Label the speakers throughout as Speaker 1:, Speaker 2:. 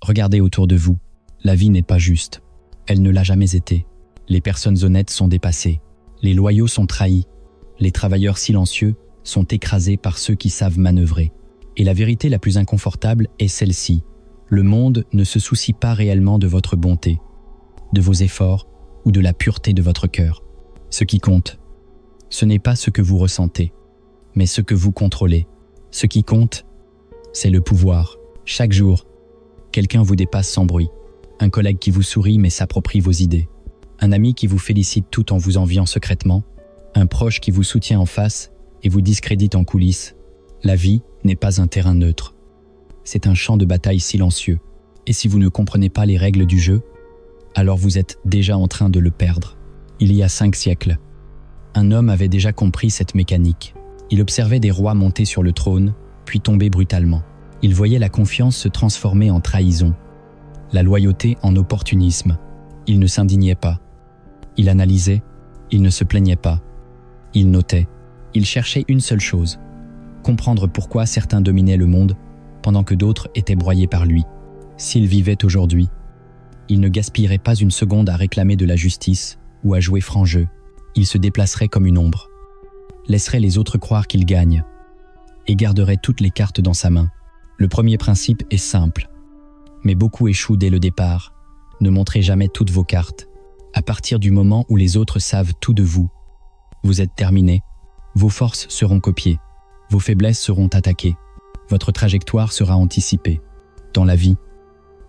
Speaker 1: Regardez autour de vous. La vie n'est pas juste. Elle ne l'a jamais été. Les personnes honnêtes sont dépassées. Les loyaux sont trahis. Les travailleurs silencieux sont écrasés par ceux qui savent manœuvrer. Et la vérité la plus inconfortable est celle-ci. Le monde ne se soucie pas réellement de votre bonté, de vos efforts ou de la pureté de votre cœur. Ce qui compte, ce n'est pas ce que vous ressentez, mais ce que vous contrôlez. Ce qui compte, c'est le pouvoir. Chaque jour, quelqu'un vous dépasse sans bruit. Un collègue qui vous sourit mais s'approprie vos idées. Un ami qui vous félicite tout en vous enviant secrètement. Un proche qui vous soutient en face et vous discrédite en coulisses. La vie n'est pas un terrain neutre. C'est un champ de bataille silencieux. Et si vous ne comprenez pas les règles du jeu, alors vous êtes déjà en train de le perdre. Il y a 5 siècles, un homme avait déjà compris cette mécanique. Il observait des rois monter sur le trône, puis tomber brutalement. Il voyait la confiance se transformer en trahison, la loyauté en opportunisme. Il ne s'indignait pas. Il analysait, il ne se plaignait pas. Il notait. Il cherchait une seule chose, comprendre pourquoi certains dominaient le monde pendant que d'autres étaient broyés par lui. S'il vivait aujourd'hui, il ne gaspillerait pas une seconde à réclamer de la justice ou à jouer franc jeu. Il se déplacerait comme une ombre, laisserait les autres croire qu'il gagne et garderait toutes les cartes dans sa main. Le premier principe est simple, mais beaucoup échouent dès le départ. Ne montrez jamais toutes vos cartes. À partir du moment où les autres savent tout de vous, vous êtes terminé. Vos forces seront copiées, vos faiblesses seront attaquées, votre trajectoire sera anticipée. Dans la vie,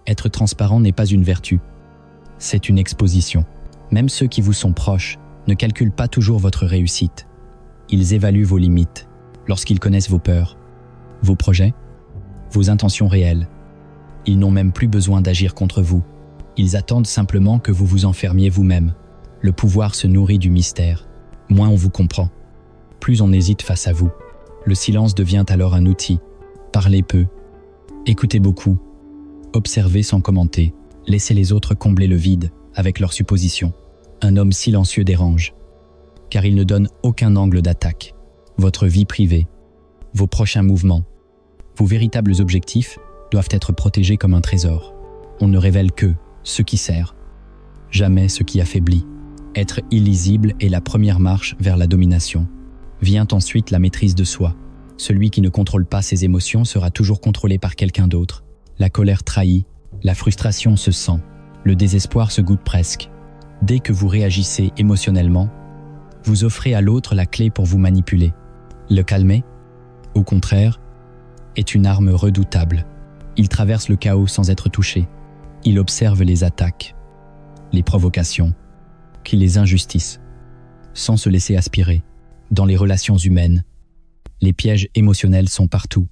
Speaker 1: être transparent n'est pas une vertu, c'est une exposition. Même ceux qui vous sont proches ne calculent pas toujours votre réussite. Ils évaluent vos limites lorsqu'ils connaissent vos peurs, vos projets, vos intentions réelles. Ils n'ont même plus besoin d'agir contre vous. Ils attendent simplement que vous vous enfermiez vous-même. Le pouvoir se nourrit du mystère. Moins on vous comprend, plus on hésite face à vous. Le silence devient alors un outil. Parlez peu, écoutez beaucoup, observez sans commenter, laissez les autres combler le vide avec leurs suppositions. Un homme silencieux dérange, car il ne donne aucun angle d'attaque. Votre vie privée, vos prochains mouvements, vos véritables objectifs doivent être protégés comme un trésor. On ne révèle que ce qui sert, jamais ce qui affaiblit. Être illisible est la première marche vers la domination. Vient ensuite la maîtrise de soi. Celui qui ne contrôle pas ses émotions sera toujours contrôlé par quelqu'un d'autre. La colère trahit, la frustration se sent, le désespoir se goûte presque. Dès que vous réagissez émotionnellement, vous offrez à l'autre la clé pour vous manipuler. Le calmer, au contraire, est une arme redoutable. Il traverse le chaos sans être touché. Il observe les attaques, les provocations, puis les injustices, sans se laisser aspirer. Dans les relations humaines, les pièges émotionnels sont partout.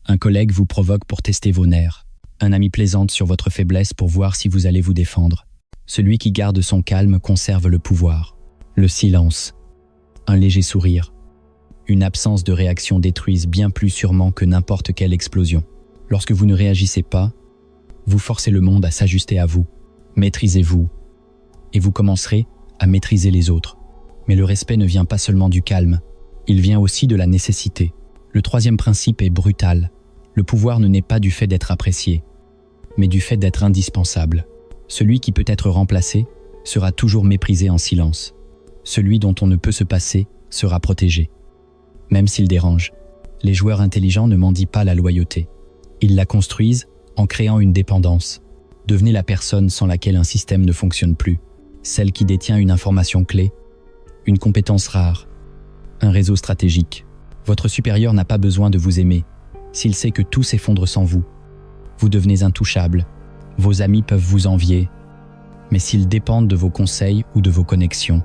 Speaker 1: Un collègue vous provoque pour tester vos nerfs. Un ami plaisante sur votre faiblesse pour voir si vous allez vous défendre. Celui qui garde son calme conserve le pouvoir. Le silence, un léger sourire, une absence de réaction détruisent bien plus sûrement que n'importe quelle explosion. Lorsque vous ne réagissez pas, vous forcez le monde à s'ajuster à vous. Maîtrisez-vous, et vous commencerez à maîtriser les autres. Mais le respect ne vient pas seulement du calme, il vient aussi de la nécessité. Le troisième principe est brutal. Le pouvoir ne naît pas du fait d'être apprécié, mais du fait d'être indispensable. Celui qui peut être remplacé sera toujours méprisé en silence. Celui dont on ne peut se passer sera protégé. Même s'il dérange, les joueurs intelligents ne mendient pas la loyauté. Ils la construisent en créant une dépendance. Devenez la personne sans laquelle un système ne fonctionne plus. Celle qui détient une information clé, une compétence rare, un réseau stratégique. Votre supérieur n'a pas besoin de vous aimer. S'il sait que tout s'effondre sans vous, vous devenez intouchable. Vos amis peuvent vous envier, mais s'ils dépendent de vos conseils ou de vos connexions,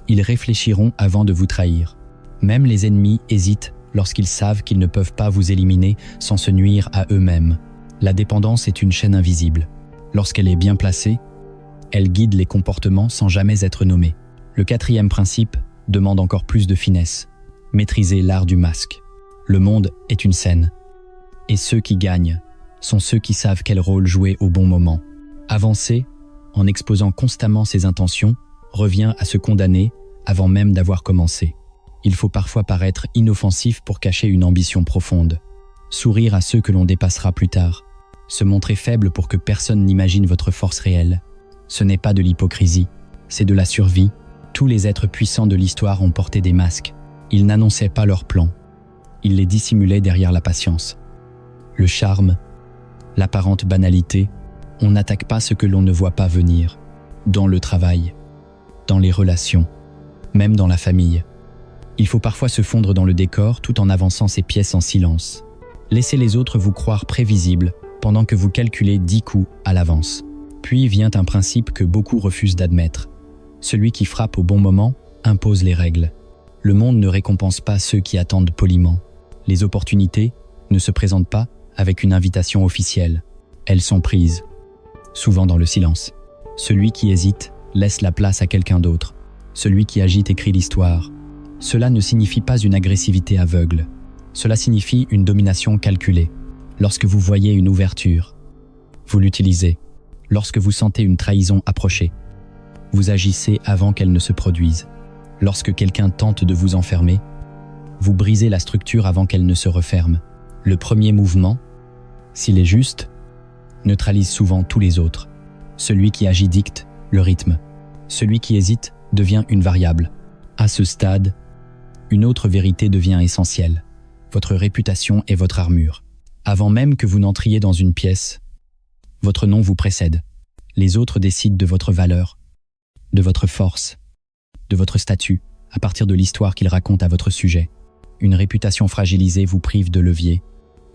Speaker 1: ils réfléchiront avant de vous trahir. Même les ennemis hésitent lorsqu'ils savent qu'ils ne peuvent pas vous éliminer sans se nuire à eux-mêmes. La dépendance est une chaîne invisible. Lorsqu'elle est bien placée, elle guide les comportements sans jamais être nommée. Le quatrième principe demande encore plus de finesse. Maîtriser l'art du masque. Le monde est une scène, et ceux qui gagnent sont ceux qui savent quel rôle jouer au bon moment. Avancer, en exposant constamment ses intentions, revient à se condamner avant même d'avoir commencé. Il faut parfois paraître inoffensif pour cacher une ambition profonde. Sourire à ceux que l'on dépassera plus tard. Se montrer faible pour que personne n'imagine votre force réelle. Ce n'est pas de l'hypocrisie, c'est de la survie. Tous les êtres puissants de l'histoire ont porté des masques. Ils n'annonçaient pas leurs plans. Ils les dissimulaient derrière la patience. Le charme, l'apparente banalité, on n'attaque pas ce que l'on ne voit pas venir. Dans le travail, dans les relations, même dans la famille. Il faut parfois se fondre dans le décor tout en avançant ses pièces en silence. Laissez les autres vous croire prévisibles pendant que vous calculez 10 coups à l'avance. Puis vient un principe que beaucoup refusent d'admettre. Celui qui frappe au bon moment impose les règles. Le monde ne récompense pas ceux qui attendent poliment. Les opportunités ne se présentent pas avec une invitation officielle. Elles sont prises, souvent dans le silence. Celui qui hésite laisse la place à quelqu'un d'autre. Celui qui agite écrit l'histoire. Cela ne signifie pas une agressivité aveugle. Cela signifie une domination calculée. Lorsque vous voyez une ouverture, vous l'utilisez. Lorsque vous sentez une trahison approcher, vous agissez avant qu'elle ne se produise. Lorsque quelqu'un tente de vous enfermer, vous brisez la structure avant qu'elle ne se referme. Le premier mouvement, s'il est juste, neutralise souvent tous les autres. Celui qui agit dicte le rythme. Celui qui hésite devient une variable. À ce stade, une autre vérité devient essentielle. Votre réputation est votre armure. Avant même que vous n'entriez dans une pièce, votre nom vous précède. Les autres décident de votre valeur, de votre force, de votre statut, à partir de l'histoire qu'ils racontent à votre sujet. Une réputation fragilisée vous prive de levier.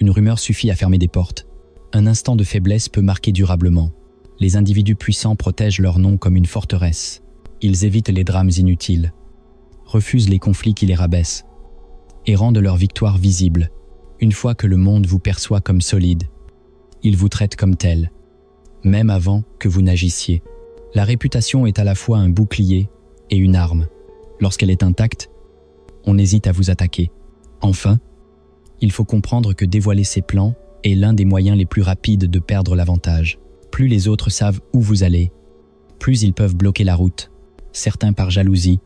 Speaker 1: Une rumeur suffit à fermer des portes. Un instant de faiblesse peut marquer durablement. Les individus puissants protègent leur nom comme une forteresse. Ils évitent les drames inutiles, refusent les conflits qui les rabaissent, et rendent leur victoire visible. Une fois que le monde vous perçoit comme solide, il vous traite comme tel, même avant que vous n'agissiez. La réputation est à la fois un bouclier et une arme. Lorsqu'elle est intacte, on hésite à vous attaquer. Enfin, il faut comprendre que dévoiler ses plans est l'un des moyens les plus rapides de perdre l'avantage. Plus les autres savent où vous allez, plus ils peuvent bloquer la route. Certains par jalousie,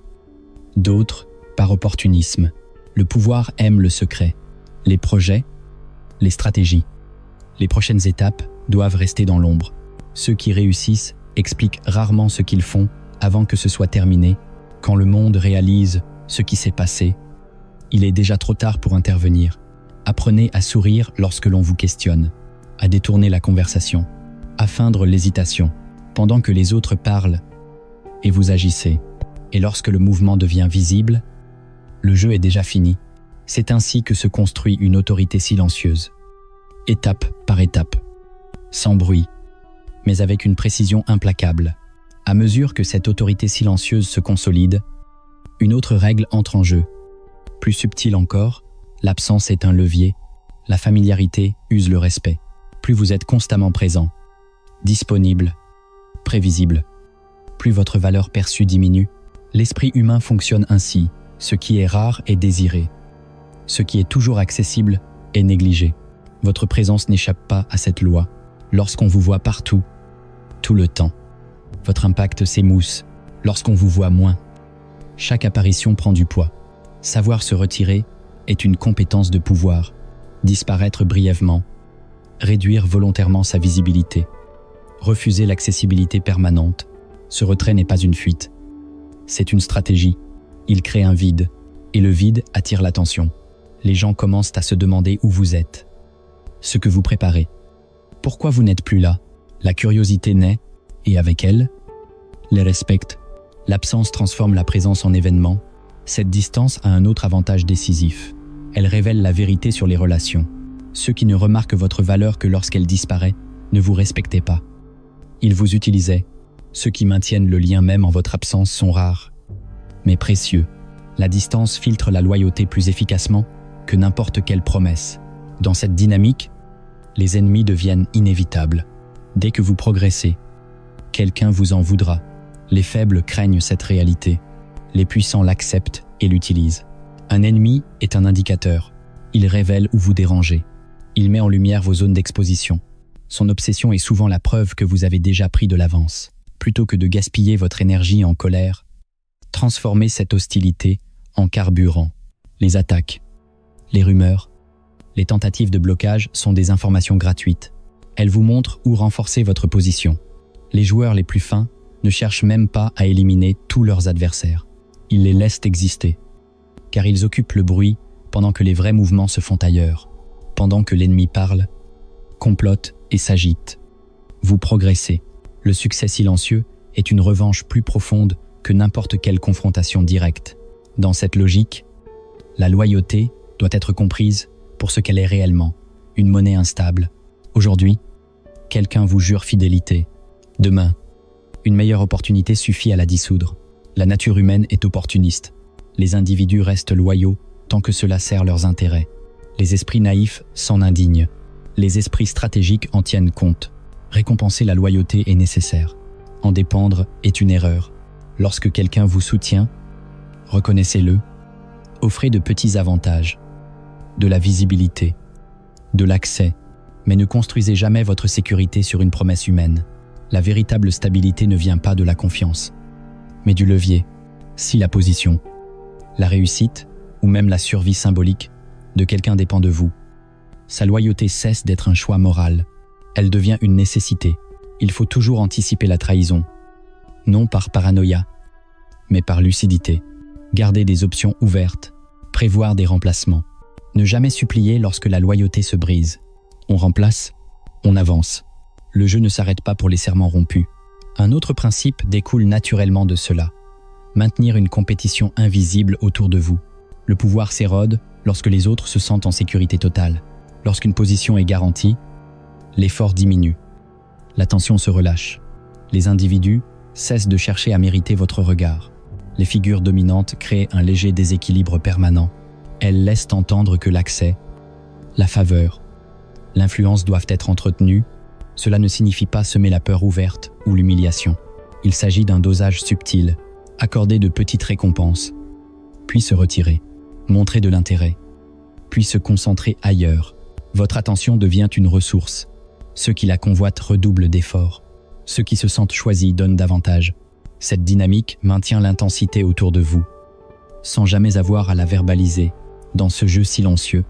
Speaker 1: d'autres par opportunisme. Le pouvoir aime le secret. Les projets, les stratégies, les prochaines étapes doivent rester dans l'ombre. Ceux qui réussissent expliquent rarement ce qu'ils font avant que ce soit terminé. Quand le monde réalise ce qui s'est passé, il est déjà trop tard pour intervenir. Apprenez à sourire lorsque l'on vous questionne, à détourner la conversation, à feindre l'hésitation, pendant que les autres parlent et vous agissez. Et lorsque le mouvement devient visible, le jeu est déjà fini. C'est ainsi que se construit une autorité silencieuse, étape par étape, sans bruit, mais avec une précision implacable. À mesure que cette autorité silencieuse se consolide, une autre règle entre en jeu. Plus subtile encore, l'absence est un levier, la familiarité use le respect. Plus vous êtes constamment présent, disponible, prévisible, plus votre valeur perçue diminue. L'esprit humain fonctionne ainsi. Ce qui est rare est désiré. Ce qui est toujours accessible est négligé. Votre présence n'échappe pas à cette loi. Lorsqu'on vous voit partout, tout le temps, votre impact s'émousse. Lorsqu'on vous voit moins, chaque apparition prend du poids. Savoir se retirer est une compétence de pouvoir. Disparaître brièvement, réduire volontairement sa visibilité, refuser l'accessibilité permanente. Ce retrait n'est pas une fuite. C'est une stratégie. Il crée un vide, et le vide attire l'attention. Les gens commencent à se demander où vous êtes, ce que vous préparez. Pourquoi vous n'êtes plus là? La curiosité naît, et avec elle, les respecte. L'absence transforme la présence en événement. Cette distance a un autre avantage décisif. Elle révèle la vérité sur les relations. Ceux qui ne remarquent votre valeur que lorsqu'elle disparaît ne vous respectaient pas. Ils vous utilisaient. Ceux qui maintiennent le lien même en votre absence sont rares, mais précieux. La distance filtre la loyauté plus efficacement que n'importe quelle promesse. Dans cette dynamique, les ennemis deviennent inévitables. Dès que vous progressez, quelqu'un vous en voudra. Les faibles craignent cette réalité. Les puissants l'acceptent et l'utilisent. Un ennemi est un indicateur. Il révèle où vous dérangez. Il met en lumière vos zones d'exposition. Son obsession est souvent la preuve que vous avez déjà pris de l'avance. Plutôt que de gaspiller votre énergie en colère, transformez cette hostilité en carburant. Les attaques, les rumeurs, les tentatives de blocage sont des informations gratuites. Elle vous montre où renforcer votre position. Les joueurs les plus fins ne cherchent même pas à éliminer tous leurs adversaires. Ils les laissent exister, car ils occupent le bruit pendant que les vrais mouvements se font ailleurs, pendant que l'ennemi parle, complote et s'agite. Vous progressez. Le succès silencieux est une revanche plus profonde que n'importe quelle confrontation directe. Dans cette logique, la loyauté doit être comprise pour ce qu'elle est réellement, une monnaie instable. Aujourd'hui, quelqu'un vous jure fidélité. Demain, une meilleure opportunité suffit à la dissoudre. La nature humaine est opportuniste. Les individus restent loyaux tant que cela sert leurs intérêts. Les esprits naïfs s'en indignent. Les esprits stratégiques en tiennent compte. Récompenser la loyauté est nécessaire. En dépendre est une erreur. Lorsque quelqu'un vous soutient, reconnaissez-le. Offrez de petits avantages, de la visibilité, de l'accès, mais ne construisez jamais votre sécurité sur une promesse humaine. La véritable stabilité ne vient pas de la confiance, mais du levier. Si la position, la réussite ou même la survie symbolique de quelqu'un dépend de vous, sa loyauté cesse d'être un choix moral. Elle devient une nécessité. Il faut toujours anticiper la trahison, non par paranoïa, mais par lucidité. Garder des options ouvertes, prévoir des remplacements. Ne jamais supplier lorsque la loyauté se brise. On remplace, on avance. Le jeu ne s'arrête pas pour les serments rompus. Un autre principe découle naturellement de cela. Maintenir une compétition invisible autour de vous. Le pouvoir s'érode lorsque les autres se sentent en sécurité totale. Lorsqu'une position est garantie, l'effort diminue. La tension se relâche. Les individus cessent de chercher à mériter votre regard. Les figures dominantes créent un léger déséquilibre permanent. Elles laissent entendre que l'accès, la faveur, l'influence doivent être entretenus. Cela ne signifie pas semer la peur ouverte ou l'humiliation. Il s'agit d'un dosage subtil, accorder de petites récompenses, puis se retirer, montrer de l'intérêt, puis se concentrer ailleurs. Votre attention devient une ressource. Ceux qui la convoitent redoublent d'efforts. Ceux qui se sentent choisis donnent davantage. Cette dynamique maintient l'intensité autour de vous, sans jamais avoir à la verbaliser. Dans ce jeu silencieux,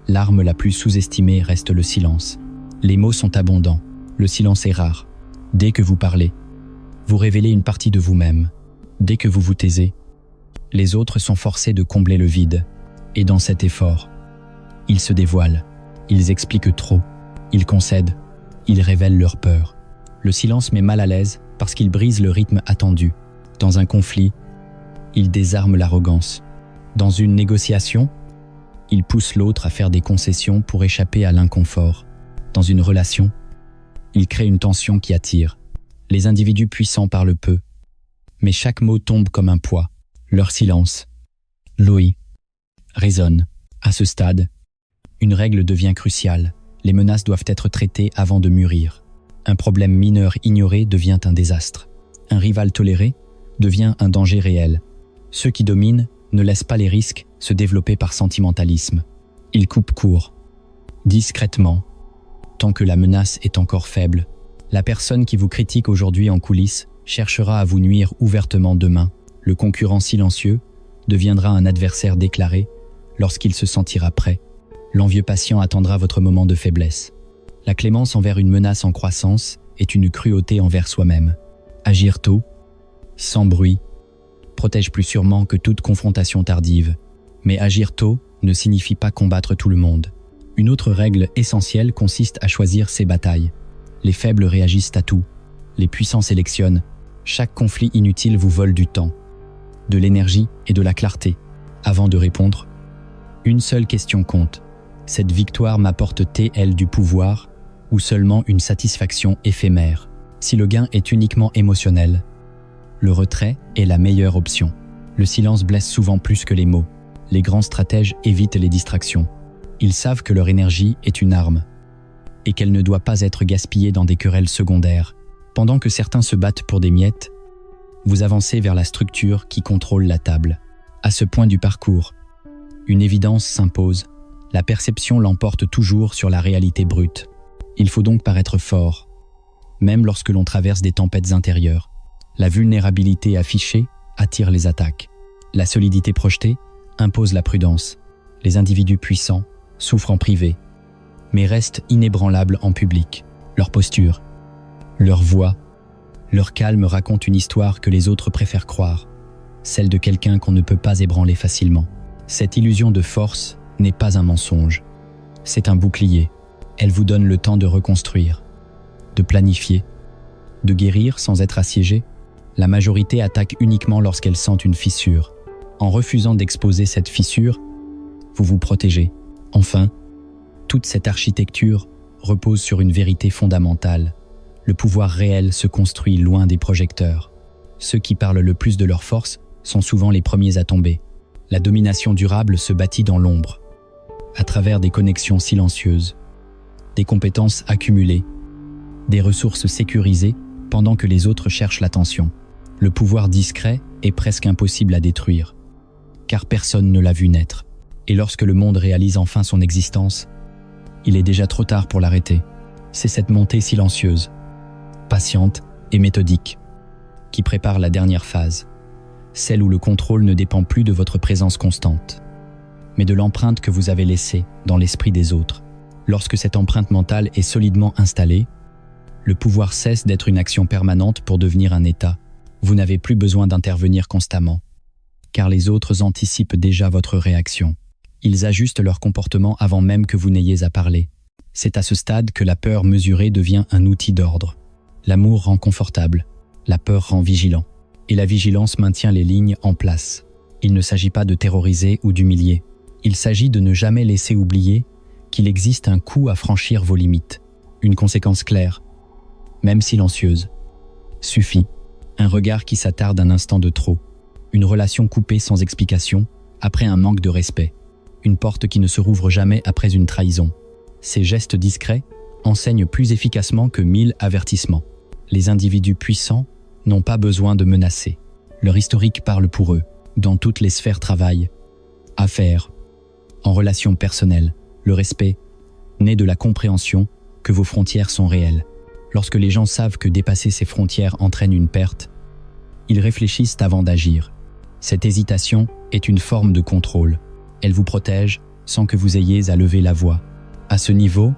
Speaker 1: l'arme la plus sous-estimée reste le silence. Les mots sont abondants, le silence est rare. Dès que vous parlez, vous révélez une partie de vous-même. Dès que vous vous taisez, les autres sont forcés de combler le vide. Et dans cet effort, ils se dévoilent, ils expliquent trop, ils concèdent, ils révèlent leur peur. Le silence met mal à l'aise parce qu'il brise le rythme attendu. Dans un conflit, il désarme l'arrogance. Dans une négociation, il pousse l'autre à faire des concessions pour échapper à l'inconfort. Dans une relation, il crée une tension qui attire. Les individus puissants parlent peu, mais chaque mot tombe comme un poids. Leur silence, l'ouïe, résonne. À ce stade, une règle devient cruciale. Les menaces doivent être traitées avant de mûrir. Un problème mineur ignoré devient un désastre. Un rival toléré devient un danger réel. Ceux qui dominent ne laissent pas les risques se développer par sentimentalisme. Ils coupent court, discrètement, tant que la menace est encore faible. La personne qui vous critique aujourd'hui en coulisses cherchera à vous nuire ouvertement demain. Le concurrent silencieux deviendra un adversaire déclaré lorsqu'il se sentira prêt. L'envieux patient attendra votre moment de faiblesse. La clémence envers une menace en croissance est une cruauté envers soi-même. Agir tôt, sans bruit, protège plus sûrement que toute confrontation tardive. Mais agir tôt ne signifie pas combattre tout le monde. Une autre règle essentielle consiste à choisir ses batailles. Les faibles réagissent à tout. Les puissants sélectionnent. Chaque conflit inutile vous vole du temps, de l'énergie et de la clarté. Avant de répondre, une seule question compte. Cette victoire m'apporte-t-elle du pouvoir ou seulement une satisfaction éphémère? Si le gain est uniquement émotionnel, le retrait est la meilleure option. Le silence blesse souvent plus que les mots. Les grands stratèges évitent les distractions. Ils savent que leur énergie est une arme et qu'elle ne doit pas être gaspillée dans des querelles secondaires. Pendant que certains se battent pour des miettes, vous avancez vers la structure qui contrôle la table. À ce point du parcours, une évidence s'impose. La perception l'emporte toujours sur la réalité brute. Il faut donc paraître fort, même lorsque l'on traverse des tempêtes intérieures. La vulnérabilité affichée attire les attaques. La solidité projetée impose la prudence. Les individus puissants souffrent en privé, mais restent inébranlables en public. leur posture, leur voix, leur calme racontent une histoire que les autres préfèrent croire, celle de quelqu'un qu'on ne peut pas ébranler facilement. Cette illusion de force n'est pas un mensonge. C'est un bouclier. Elle vous donne le temps de reconstruire, de planifier, de guérir sans être assiégé. La majorité attaque uniquement lorsqu'elle sent une fissure. En refusant d'exposer cette fissure, vous vous protégez. Enfin, toute cette architecture repose sur une vérité fondamentale. Le pouvoir réel se construit loin des projecteurs. Ceux qui parlent le plus de leur force sont souvent les premiers à tomber. La domination durable se bâtit dans l'ombre, à travers des connexions silencieuses, des compétences accumulées, des ressources sécurisées pendant que les autres cherchent l'attention. Le pouvoir discret est presque impossible à détruire, car personne ne l'a vu naître. Et lorsque le monde réalise enfin son existence, il est déjà trop tard pour l'arrêter. C'est cette montée silencieuse, patiente et méthodique, qui prépare la dernière phase, celle où le contrôle ne dépend plus de votre présence constante, mais de l'empreinte que vous avez laissée dans l'esprit des autres. Lorsque cette empreinte mentale est solidement installée, le pouvoir cesse d'être une action permanente pour devenir un état. Vous n'avez plus besoin d'intervenir constamment, car les autres anticipent déjà votre réaction. Ils ajustent leur comportement avant même que vous n'ayez à parler. C'est à ce stade que la peur mesurée devient un outil d'ordre. L'amour rend confortable, la peur rend vigilant, et la vigilance maintient les lignes en place. Il ne s'agit pas de terroriser ou d'humilier. Il s'agit de ne jamais laisser oublier qu'il existe un coût à franchir vos limites. Une conséquence claire, même silencieuse, suffit. Un regard qui s'attarde un instant de trop, une relation coupée sans explication après un manque de respect, une porte qui ne se rouvre jamais après une trahison. Ces gestes discrets enseignent plus efficacement que 1000 avertissements. Les individus puissants n'ont pas besoin de menacer. Leur historique parle pour eux, dans toutes les sphères travail, affaires, en relations personnelles. Le respect naît de la compréhension que vos frontières sont réelles. Lorsque les gens savent que dépasser ces frontières entraîne une perte, ils réfléchissent avant d'agir. Cette hésitation est une forme de contrôle. Elle vous protège sans que vous ayez à lever la voix. À ce niveau,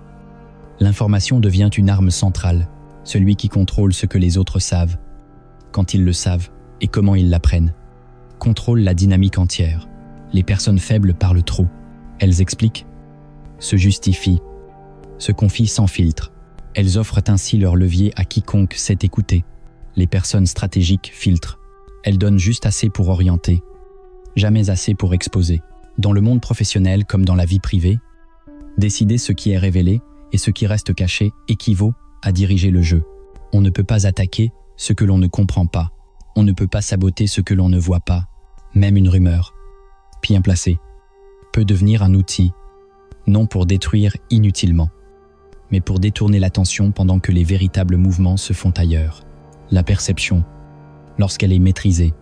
Speaker 1: l'information devient une arme centrale, celui qui contrôle ce que les autres savent, quand ils le savent et comment ils l'apprennent. Contrôle la dynamique entière. Les personnes faibles parlent trop. Elles expliquent, se justifient, se confient sans filtre. Elles offrent ainsi leur levier à quiconque sait écouter. Les personnes stratégiques filtrent. Elles donnent juste assez pour orienter, jamais assez pour exposer. Dans le monde professionnel comme dans la vie privée, décider ce qui est révélé et ce qui reste caché équivaut à diriger le jeu. On ne peut pas attaquer ce que l'on ne comprend pas. On ne peut pas saboter ce que l'on ne voit pas. Même une rumeur, bien placée, peut devenir un outil, non pour détruire inutilement, mais pour détourner l'attention pendant que les véritables mouvements se font ailleurs. La perception, lorsqu'elle est maîtrisée,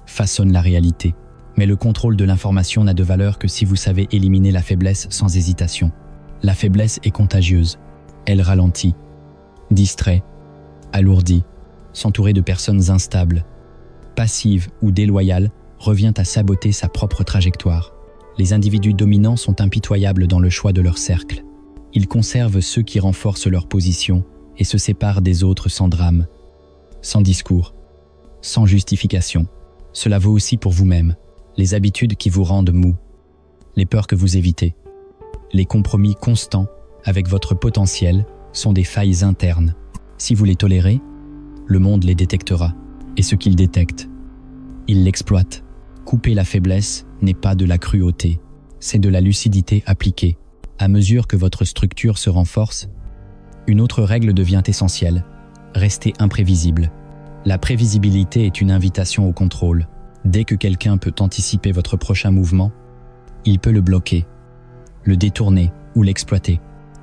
Speaker 1: façonne la réalité. Mais le contrôle de l'information n'a de valeur que si vous savez éliminer la faiblesse sans hésitation. La faiblesse est contagieuse. Elle ralentit, distrait, alourdit. S'entourer de personnes instables, passives ou déloyales revient à saboter sa propre trajectoire. Les individus dominants sont impitoyables dans le choix de leur cercle. Ils conservent ceux qui renforcent leur position et se séparent des autres sans drame, sans discours, sans justification. Cela vaut aussi pour vous-même. Les habitudes qui vous rendent mou, les peurs que vous évitez, les compromis constants avec votre potentiel sont des failles internes. Si vous les tolérez, le monde les détectera. Et ce qu'il détecte, il l'exploite. Couper la faiblesse n'est pas de la cruauté, c'est de la lucidité appliquée. À mesure que votre structure se renforce, une autre règle devient essentielle. Restez imprévisible. La prévisibilité est une invitation au contrôle. Dès que quelqu'un peut anticiper votre prochain mouvement, il peut le bloquer, le détourner ou l'exploiter.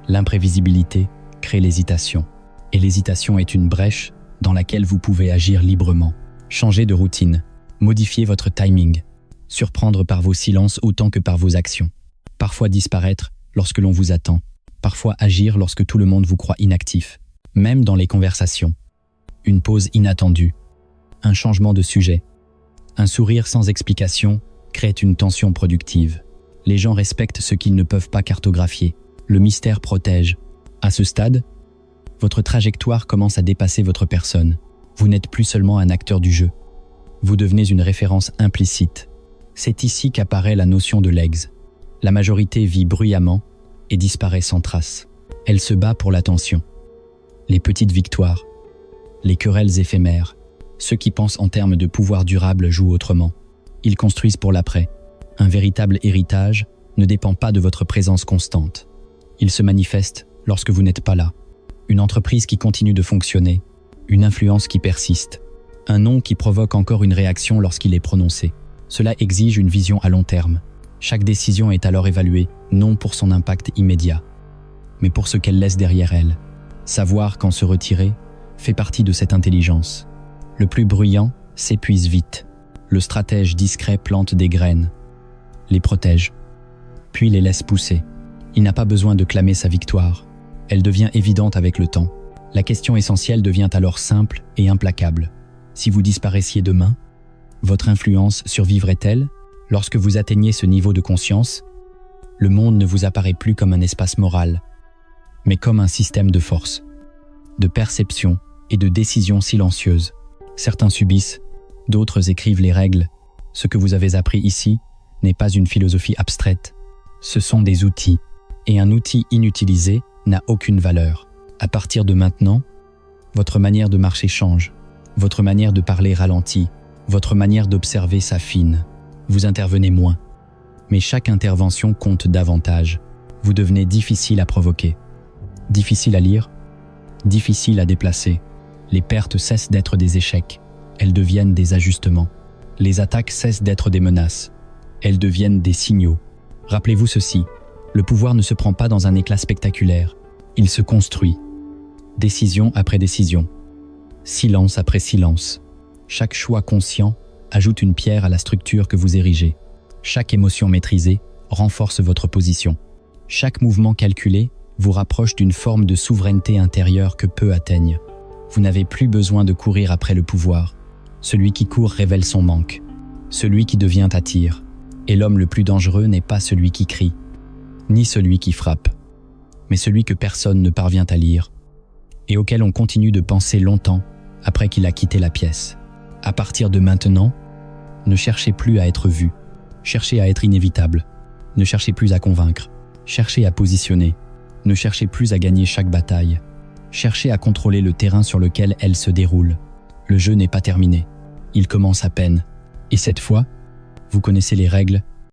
Speaker 1: L'imprévisibilité crée l'hésitation. Et l'hésitation est une brèche dans laquelle vous pouvez agir librement. Changer de routine, modifier votre timing, surprendre par vos silences autant que par vos actions. Parfois disparaître lorsque l'on vous attend, parfois agir lorsque tout le monde vous croit inactif. Même dans les conversations, une pause inattendue, un changement de sujet, un sourire sans explication crée une tension productive. Les gens respectent ce qu'ils ne peuvent pas cartographier. Le mystère protège. À ce stade, Votre trajectoire commence à dépasser votre personne. Vous n'êtes plus seulement un acteur du jeu. Vous devenez une référence implicite. C'est ici qu'apparaît la notion de legs. La majorité vit bruyamment et disparaît sans trace. Elle se bat pour l'attention. Les petites victoires, les querelles éphémères, ceux qui pensent en termes de pouvoir durable jouent autrement. Ils construisent pour l'après. Un véritable héritage ne dépend pas de votre présence constante. Il se manifeste lorsque vous n'êtes pas là. Une entreprise qui continue de fonctionner, une influence qui persiste, un nom qui provoque encore une réaction lorsqu'il est prononcé. Cela exige une vision à long terme. Chaque décision est alors évaluée, non pour son impact immédiat, mais pour ce qu'elle laisse derrière elle. Savoir quand se retirer fait partie de cette intelligence. Le plus bruyant s'épuise vite. Le stratège discret plante des graines, les protège, puis les laisse pousser. Il n'a pas besoin de clamer sa victoire. Elle devient évidente avec le temps. La question essentielle devient alors simple et implacable. Si vous disparaissiez demain, votre influence survivrait-elle? Lorsque vous atteignez ce niveau de conscience, le monde ne vous apparaît plus comme un espace moral, mais comme un système de force, de perception et de décision silencieuse. Certains subissent, d'autres écrivent les règles. Ce que vous avez appris ici n'est pas une philosophie abstraite. Ce sont des outils, et un outil inutilisé n'a aucune valeur. À partir de maintenant, votre manière de marcher change, votre manière de parler ralentit, votre manière d'observer s'affine. Vous intervenez moins, mais chaque intervention compte davantage. Vous devenez difficile à provoquer, difficile à lire, difficile à déplacer. Les pertes cessent d'être des échecs, elles deviennent des ajustements. Les attaques cessent d'être des menaces, elles deviennent des signaux. Rappelez-vous ceci, le pouvoir ne se prend pas dans un éclat spectaculaire, il se construit. Décision après décision, silence après silence. Chaque choix conscient ajoute une pierre à la structure que vous érigez. Chaque émotion maîtrisée renforce votre position. Chaque mouvement calculé vous rapproche d'une forme de souveraineté intérieure que peu atteignent. Vous n'avez plus besoin de courir après le pouvoir. Celui qui court révèle son manque. Celui qui devient attire. Et l'homme le plus dangereux n'est pas celui qui crie, ni celui qui frappe, mais celui que personne ne parvient à lire, et auquel on continue de penser longtemps après qu'il a quitté la pièce. À partir de maintenant, ne cherchez plus à être vu, cherchez à être inévitable, ne cherchez plus à convaincre, cherchez à positionner, ne cherchez plus à gagner chaque bataille, cherchez à contrôler le terrain sur lequel elle se déroule. Le jeu n'est pas terminé, il commence à peine, et cette fois, vous connaissez les règles